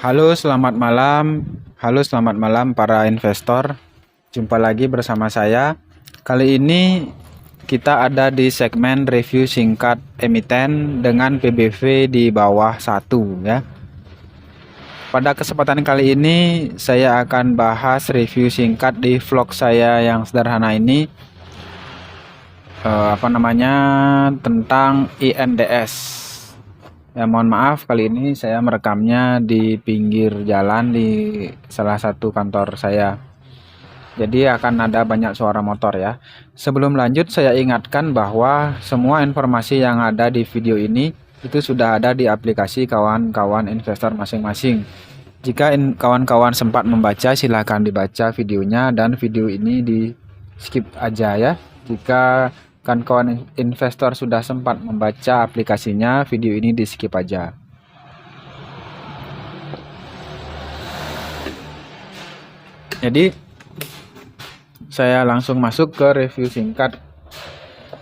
Halo, selamat malam. Halo, selamat malam para investor. Jumpa lagi bersama saya. Kali ini kita ada di segmen review singkat emiten dengan PBV di bawah 1 ya. Pada kesempatan kali ini saya akan bahas review singkat di vlog saya yang sederhana ini tentang INDS. Ya, mohon maaf kali ini saya merekamnya di pinggir jalan di salah satu kantor saya. Jadi akan ada banyak suara motor ya. Sebelum lanjut saya ingatkan bahwa semua informasi yang ada di video ini itu sudah ada di aplikasi kawan-kawan investor masing-masing. Jika kawan-kawan sempat membaca, silahkan dibaca videonya dan video ini di skip aja ya. Jika kawan investor sudah sempat membaca aplikasinya, video ini di skip aja. Jadi saya langsung masuk ke review singkat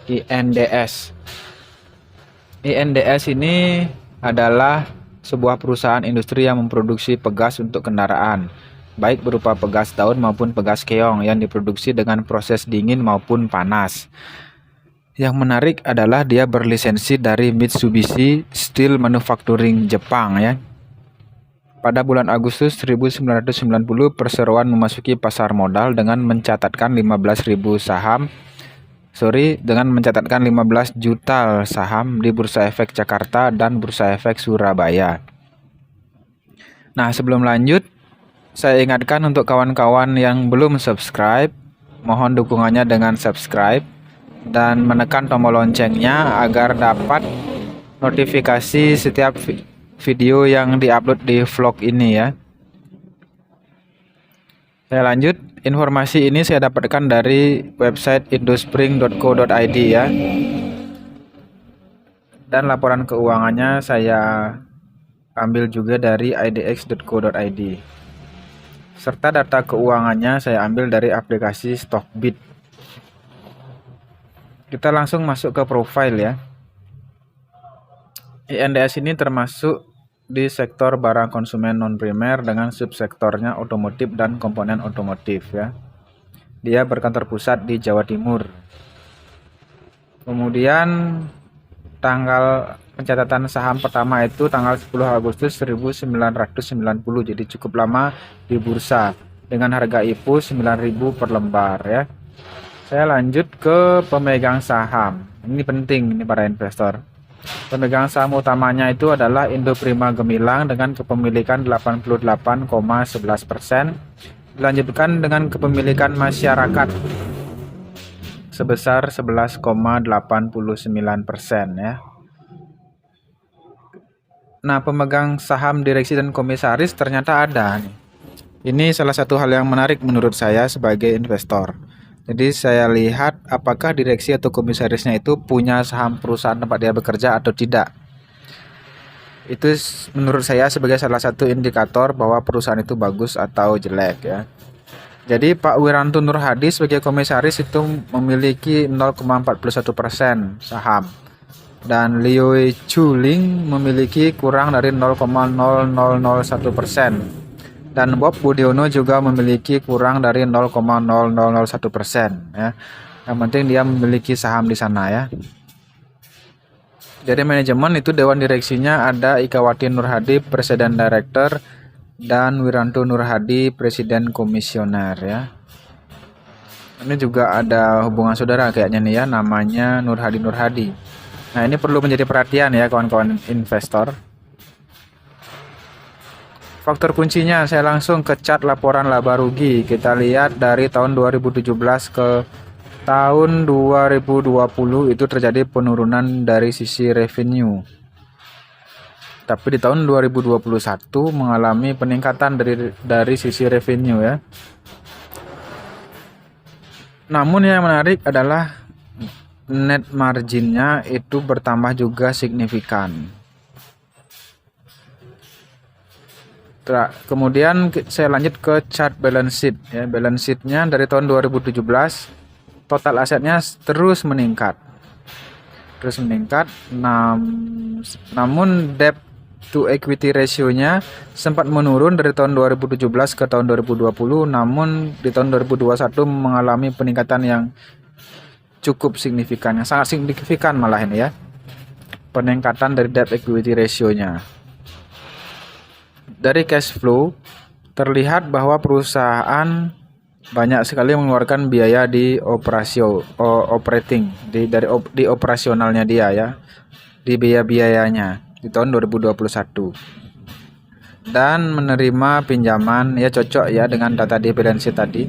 INDS. INDS ini adalah sebuah perusahaan industri yang memproduksi pegas untuk kendaraan, baik berupa pegas daun maupun pegas keong yang diproduksi dengan proses dingin maupun panas. Yang menarik adalah dia berlisensi dari Mitsubishi Steel Manufacturing Jepang ya. Pada bulan Agustus 1990 perseroan memasuki pasar modal dengan mencatatkan 15 juta saham di Bursa Efek Jakarta dan Bursa Efek Surabaya. Nah, sebelum lanjut, saya ingatkan untuk kawan-kawan yang belum subscribe, mohon dukungannya dengan subscribe dan menekan tombol loncengnya agar dapat notifikasi setiap video yang diupload di vlog ini ya. Saya lanjut, informasi ini saya dapatkan dari website indospring.co.id ya. Dan laporan keuangannya saya ambil juga dari idx.co.id. Serta data keuangannya saya ambil dari aplikasi Stockbit. Kita langsung masuk ke profile ya. INDS ini termasuk di sektor barang konsumen non-primer dengan subsektornya otomotif dan komponen otomotif ya. Dia berkantor pusat di Jawa Timur. Kemudian tanggal pencatatan saham pertama itu tanggal 10 Agustus 1990, jadi cukup lama di bursa dengan harga IPO 9.000 per lembar ya. Saya lanjut ke pemegang saham. Ini penting ini para investor. Pemegang saham utamanya itu adalah Indoprima Gemilang dengan kepemilikan 88,11%. Dilanjutkan dengan kepemilikan masyarakat sebesar 11,89% ya. Nah, pemegang saham direksi dan komisaris ternyata ada nih. Ini salah satu hal yang menarik menurut saya sebagai investor. Jadi saya lihat apakah direksi atau komisarisnya itu punya saham perusahaan tempat dia bekerja atau tidak. Itu menurut saya sebagai salah satu indikator bahwa perusahaan itu bagus atau jelek ya. Jadi Pak Wiranto Nurhadi sebagai komisaris itu memiliki 0,41% saham. Dan Liu Chuling memiliki kurang dari 0,0001%. Dan Bob Budiono juga memiliki kurang dari 0,0001% ya. Yang penting dia memiliki saham di sana ya. Jadi manajemen itu dewan direksinya ada Ikawati Nurhadi, presiden director, dan Wiranto Nurhadi, presiden komisioner ya. Ini juga ada hubungan saudara kayaknya nih ya, namanya Nurhadi. Nah, ini perlu menjadi perhatian ya kawan-kawan investor. Faktor kuncinya saya langsung ke chart laporan laba rugi. Kita lihat dari tahun 2017 ke tahun 2020 itu terjadi penurunan dari sisi revenue. Tapi di tahun 2021 mengalami peningkatan dari sisi revenue ya. Namun yang menarik adalah net marginnya itu bertambah juga signifikan. Kemudian saya lanjut ke chart balance sheet ya. Balance sheetnya dari tahun 2017 total asetnya terus meningkat. Namun debt to equity ratio-nya sempat menurun dari tahun 2017 ke tahun 2020, namun di tahun 2021 mengalami peningkatan yang cukup signifikan, yang sangat signifikan malah ini ya, peningkatan dari debt equity ratio-nya. Dari cash flow terlihat bahwa perusahaan banyak sekali mengeluarkan biaya di operating di operasionalnya dia ya, di biaya-biayanya di tahun 2021, dan menerima pinjaman ya, cocok ya dengan data di balance sheet tadi.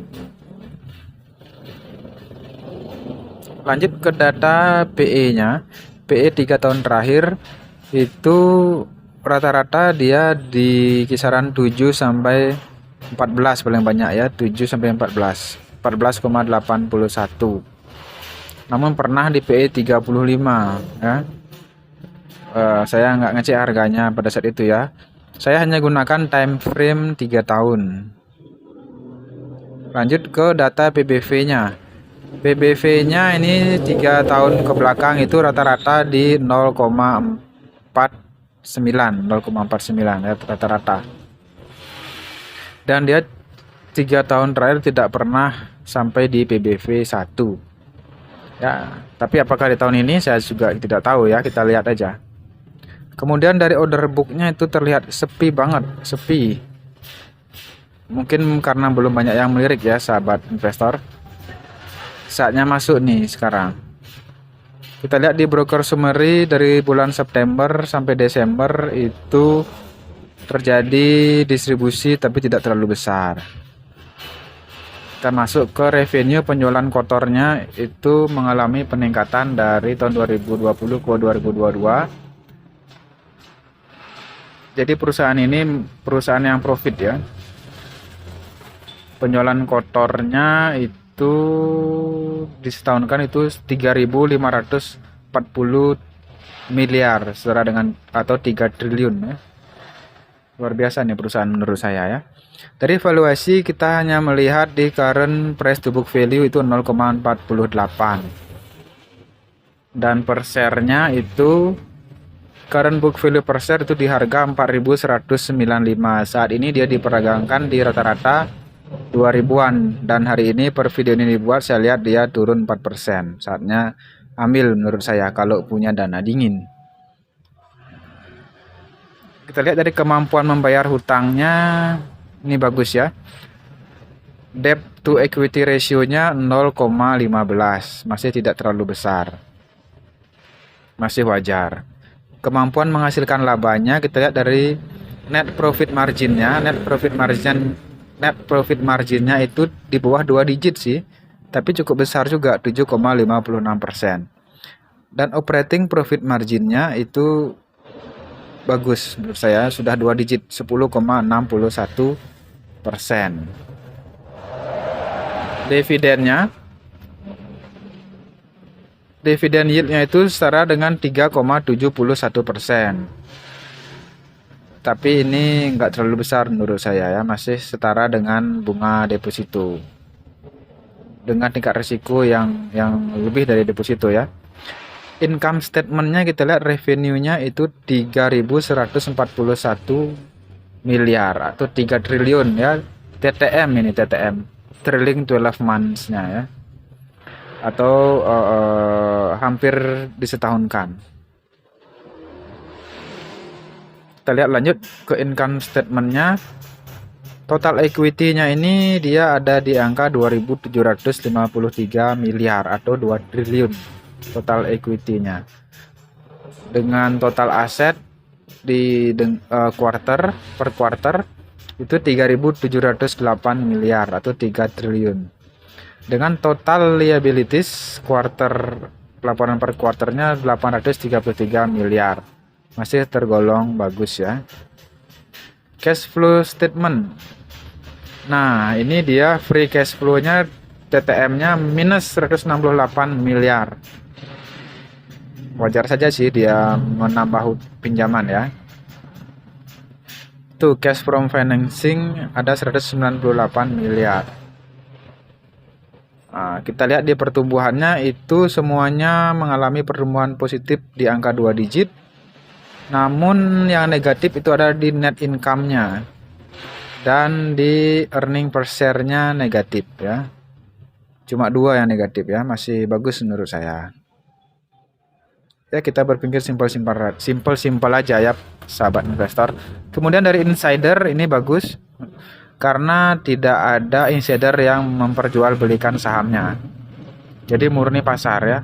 Lanjut ke data PE-nya. PE 3 tahun terakhir itu rata-rata dia di kisaran 7 sampai 14 paling banyak ya, 7 sampai 14,81. Namun pernah di PE 35 ya. Saya nggak ngecek harganya pada saat itu ya. Saya hanya gunakan time frame 3 tahun. Lanjut ke data PBV-nya. PBV-nya ini 3 tahun ke belakang itu rata-rata di 0,49 ya, rata-rata. Dan dia 3 tahun terakhir tidak pernah sampai di PBV 1 ya. Tapi apakah di tahun ini saya juga tidak tahu ya, kita lihat aja. Kemudian dari order booknya itu terlihat sepi banget, sepi. Mungkin karena belum banyak yang melirik ya sahabat investor. Saatnya masuk nih sekarang. Kita lihat di broker summary dari bulan September sampai Desember itu terjadi distribusi tapi tidak terlalu besar. Kita masuk ke revenue penjualan kotornya itu mengalami peningkatan dari tahun 2020 ke 2022. Jadi perusahaan ini perusahaan yang profit ya. Penjualan kotornya itu disetahunkan itu 3.540 miliar, setara dengan atau 3 triliun ya. Luar biasa nih perusahaan menurut saya ya. Dari valuasi kita hanya melihat di current price to book value itu 0,48. Dan per share-nya itu current book value per share itu di harga 4.195. Saat ini dia diperdagangkan di rata-rata 2000-an, dan hari ini per video ini dibuat saya lihat dia turun 4%. Saatnya ambil menurut saya kalau punya dana dingin. Kita lihat dari kemampuan membayar hutangnya, ini bagus ya. Debt to equity ratio-nya 0,15, masih tidak terlalu besar, masih wajar. Kemampuan menghasilkan labanya kita lihat dari net profit marginnya. Net profit marginnya itu di bawah 2 digit sih, tapi cukup besar juga, 7,56%. Dan operating profit marginnya itu bagus menurut saya, sudah 2 digit, 10,61%. Dividen yieldnya itu setara dengan 3,71%. Tapi ini enggak terlalu besar menurut saya ya, masih setara dengan bunga deposito. Dengan tingkat risiko yang lebih dari deposito ya. Income statementnya kita lihat revenue-nya itu 3.141 miliar atau 3 triliun ya. TTM ini, TTM, trailing 12 months-nya ya. Atau hampir disetahunkan. Kita lihat lanjut ke income statement-nya. Total equity-nya ini dia ada di angka 2.753 miliar atau 2 triliun total equity-nya. Dengan total aset di quarter per quarter itu 3.708 miliar atau 3 triliun. Dengan total liabilities laporan per quarternya 833 miliar. Masih tergolong bagus ya. Cash flow statement. Nah, ini dia free cash flow-nya, TTM-nya minus 168 miliar. Wajar saja sih dia menambah pinjaman ya. Tuh cash from financing ada 198 miliar. Nah, kita lihat di pertumbuhannya itu semuanya mengalami pertumbuhan positif di angka 2 digit. Namun yang negatif itu ada di net income-nya dan di earning per share-nya negatif ya. Cuma 2 yang negatif ya, masih bagus menurut saya. Ya kita berpikir simpel aja ya sahabat investor. Kemudian dari insider ini bagus karena tidak ada insider yang memperjualbelikan sahamnya. Jadi murni pasar ya.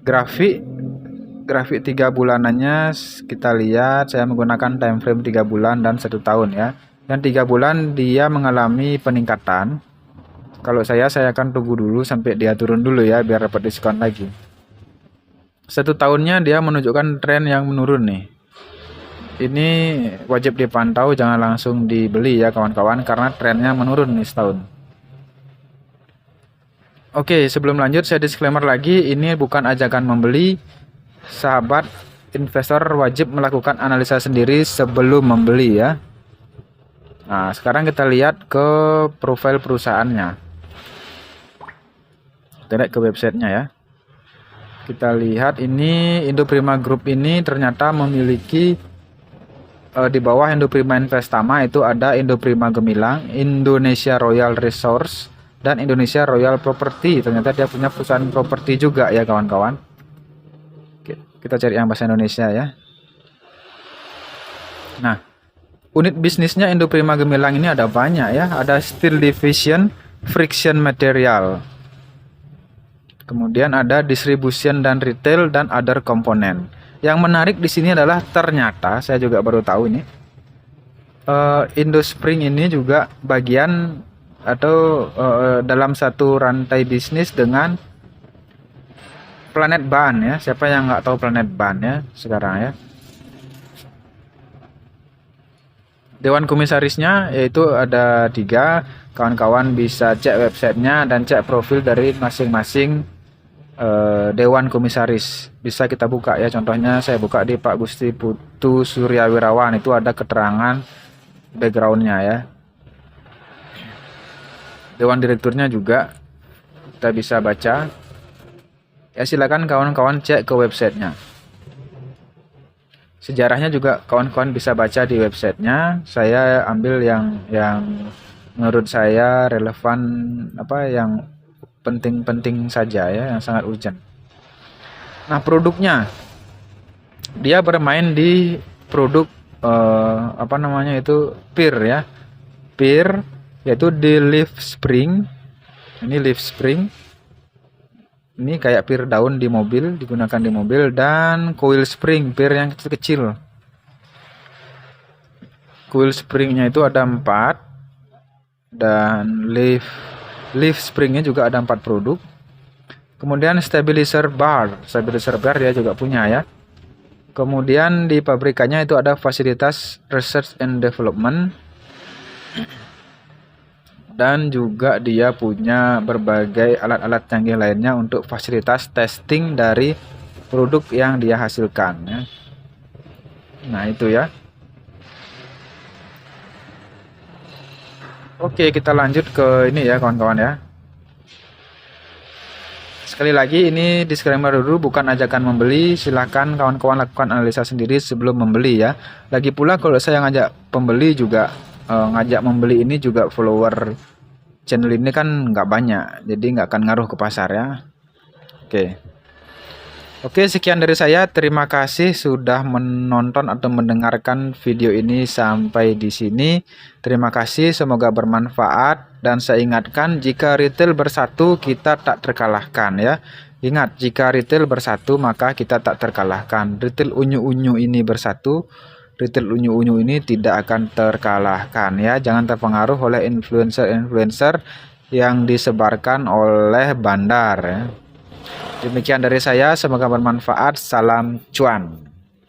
Grafik 3 bulanannya kita lihat, saya menggunakan time frame 3 bulan dan 1 tahun ya. Dan 3 bulan dia mengalami peningkatan. Kalau saya akan tunggu dulu sampai dia turun dulu ya, biar dapat diskon lagi. 1 tahunnya dia menunjukkan tren yang menurun nih. Ini wajib dipantau, jangan langsung dibeli ya kawan-kawan, karena trennya menurun nih setahun. Oke, sebelum lanjut saya disclaimer lagi, ini bukan ajakan membeli. Sahabat investor wajib melakukan analisa sendiri sebelum membeli ya. Nah, sekarang kita lihat ke profil perusahaannya. Kita lihat ke websitenya ya. Kita lihat ini Indoprima Group ini ternyata memiliki di bawah Indoprima Investama itu ada Indoprima Gemilang, Indonesia Royal Resource, dan Indonesia Royal Property. Ternyata dia punya perusahaan properti juga ya kawan-kawan. Kita cari yang bahasa Indonesia ya. Nah, unit bisnisnya Indoprima Gemilang ini ada banyak ya. Ada Steel Division, Friction Material. Kemudian ada Distribution dan Retail dan Other Component. Yang menarik di sini adalah ternyata saya juga baru tahu ini. Indospring ini juga bagian atau dalam satu rantai bisnis dengan Planet Ban ya. Siapa yang nggak tahu Planet Ban ya sekarang ya. Dewan komisarisnya yaitu ada 3. Kawan-kawan bisa cek websitenya dan cek profil dari masing-masing Dewan Komisaris. Bisa kita buka ya. Contohnya saya buka di Pak Gusti Putu Suryawirawan, itu ada keterangan backgroundnya ya. Dewan Direkturnya juga kita bisa baca. Ya silakan kawan-kawan cek ke websitenya. Sejarahnya juga kawan-kawan bisa baca di websitenya. Saya ambil yang menurut saya relevan, yang penting-penting saja ya, yang sangat urgent. Nah, produknya dia bermain di produk PIR ya. PIR yaitu di leaf spring. Ini leaf spring. Ini kayak pir daun di mobil, digunakan di mobil, dan coil spring, pir yang kecil-kecil. Coil springnya itu ada 4, dan leaf springnya juga ada 4 produk. Kemudian stabilizer bar dia juga punya ya. Kemudian di pabrikannya itu ada fasilitas research and development. Dan juga dia punya berbagai alat-alat canggih lainnya untuk fasilitas testing dari produk yang dia hasilkan ya. Nah itu ya. Oke, kita lanjut ke ini ya kawan-kawan ya. Sekali lagi ini disclaimer dulu, bukan ajakan membeli. Silahkan kawan-kawan lakukan analisa sendiri sebelum membeli ya. Lagi pula kalau saya ngajak pembeli juga, ngajak membeli ini juga follower channel ini kan nggak banyak, jadi nggak akan ngaruh ke pasar ya. Oke, sekian dari saya. Terima kasih sudah menonton atau mendengarkan video ini sampai di sini. Terima kasih, semoga bermanfaat. Dan saya ingatkan, jika retail bersatu kita tak terkalahkan ya. Ingat, jika retail bersatu maka kita tak terkalahkan. Retail unyu-unyu ini bersatu, retail unyu-unyu ini tidak akan terkalahkan ya. Jangan terpengaruh oleh influencer-influencer yang disebarkan oleh bandar ya. Demikian dari saya, semoga bermanfaat. Salam cuan.